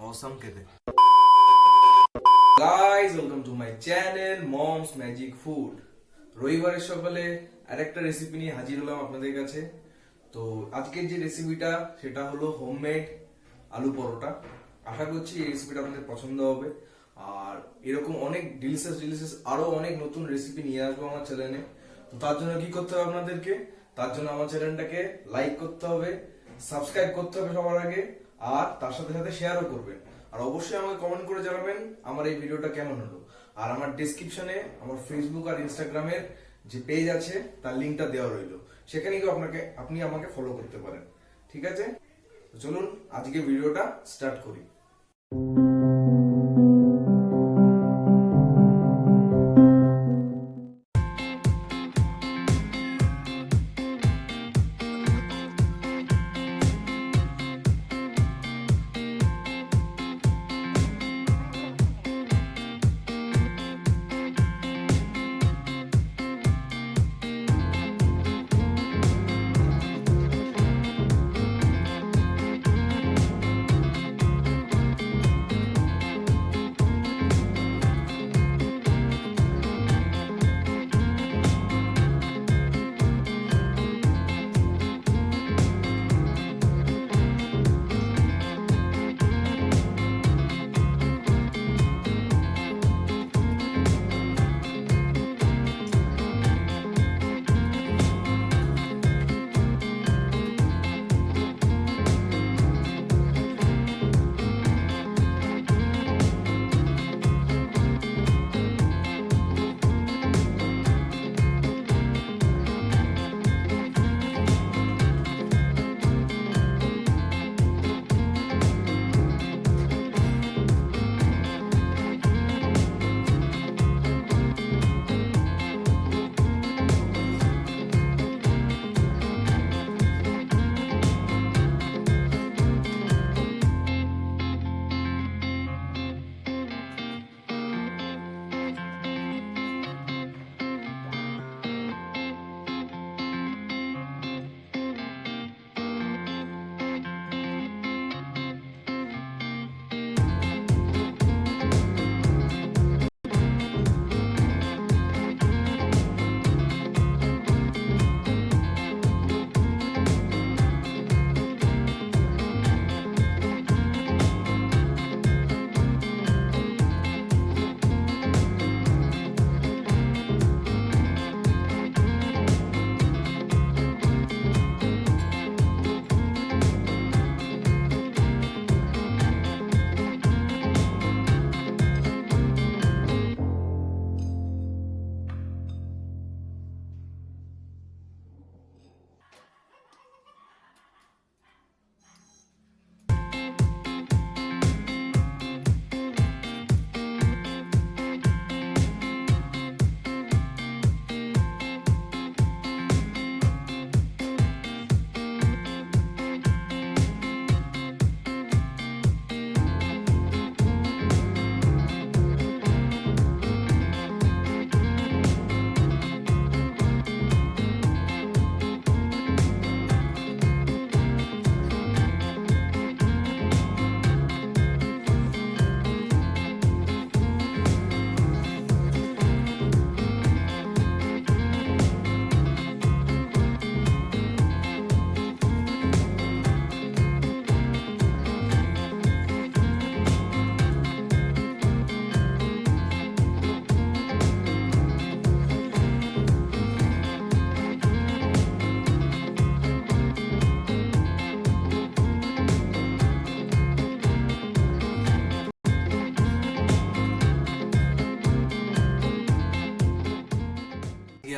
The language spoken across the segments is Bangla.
awesome খেতে। Guys, welcome to my channel Mom's Magic Food। রবিবারের সকালে আরেকটা রেসিপি নিয়ে হাজির হলাম আপনাদের কাছে। তো আজকের যে রেসিপিটা সেটা হলো হোমমেড আলু পরোটা। আশা করছি এই রেসিপিটা আপনাদের পছন্দ হবে। আর এরকম অনেক ডিলিশিয়াস আরো অনেক নতুন রেসিপি নিয়ে আসবো আমার চ্যানেলে। তো তার জন্য কি করতে হবে আপনাদেরকে? তার জন্য আমার চ্যানেলটাকে লাইক করতে হবে, সাবস্ক্রাইব করতে হবে সবার আগে, আর তার সাথে সাথে শেয়ারও করবেন। আর অবশ্যই আমাকে কমেন্ট করে জানাবেন আমার এই ভিডিওটা কেমন হলো। আর আমার ডেসক্রিপশনে আমার ফেসবুক আর ইনস্টাগ্রামের যে পেজ আছে তার লিঙ্কটা দেওয়া রইলো, সেখানে গিয়ে আপনি আমাকে ফলো করতে পারেন। ঠিক আছে, চলুন আজকে ভিডিওটা স্টার্ট করি।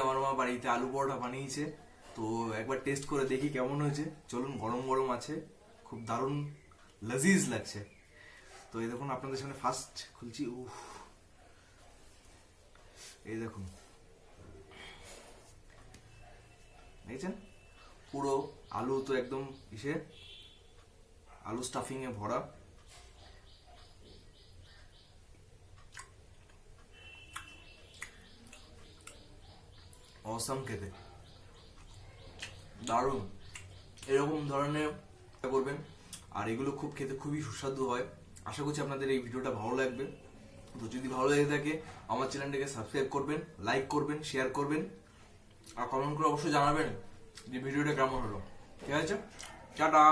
আমার মা বাড়িতে আলু পরোটা বানিয়েছে, তো একবার টেস্ট করে দেখি কেমন হয়েছে। চলুন, গরম গরম আছে, খুব দারুণ লজিজ লাগছে। তো এই দেখুন আপনাদের সামনে ফার্স্ট খুলছি। উফ, এই দেখুন, দেখছেন পুরো আলু তো একদম আলু স্টাফিং এ ভরা। অসাম খেতে, দারুণ। এরকম ধরনের করবেন, আর এগুলো খেতে খুবই সুস্বাদু হয়। আশা করছি আপনাদের এই ভিডিওটা ভালো লাগবে। তো যদি ভালো লেগে থাকে আমার চ্যানেলটাকে সাবস্ক্রাইব করবেন, লাইক করবেন, শেয়ার করবেন আর কমেন্ট করে অবশ্যই জানাবেন যে ভিডিওটা কেমন হলো। ঠিক আছে, টাটা।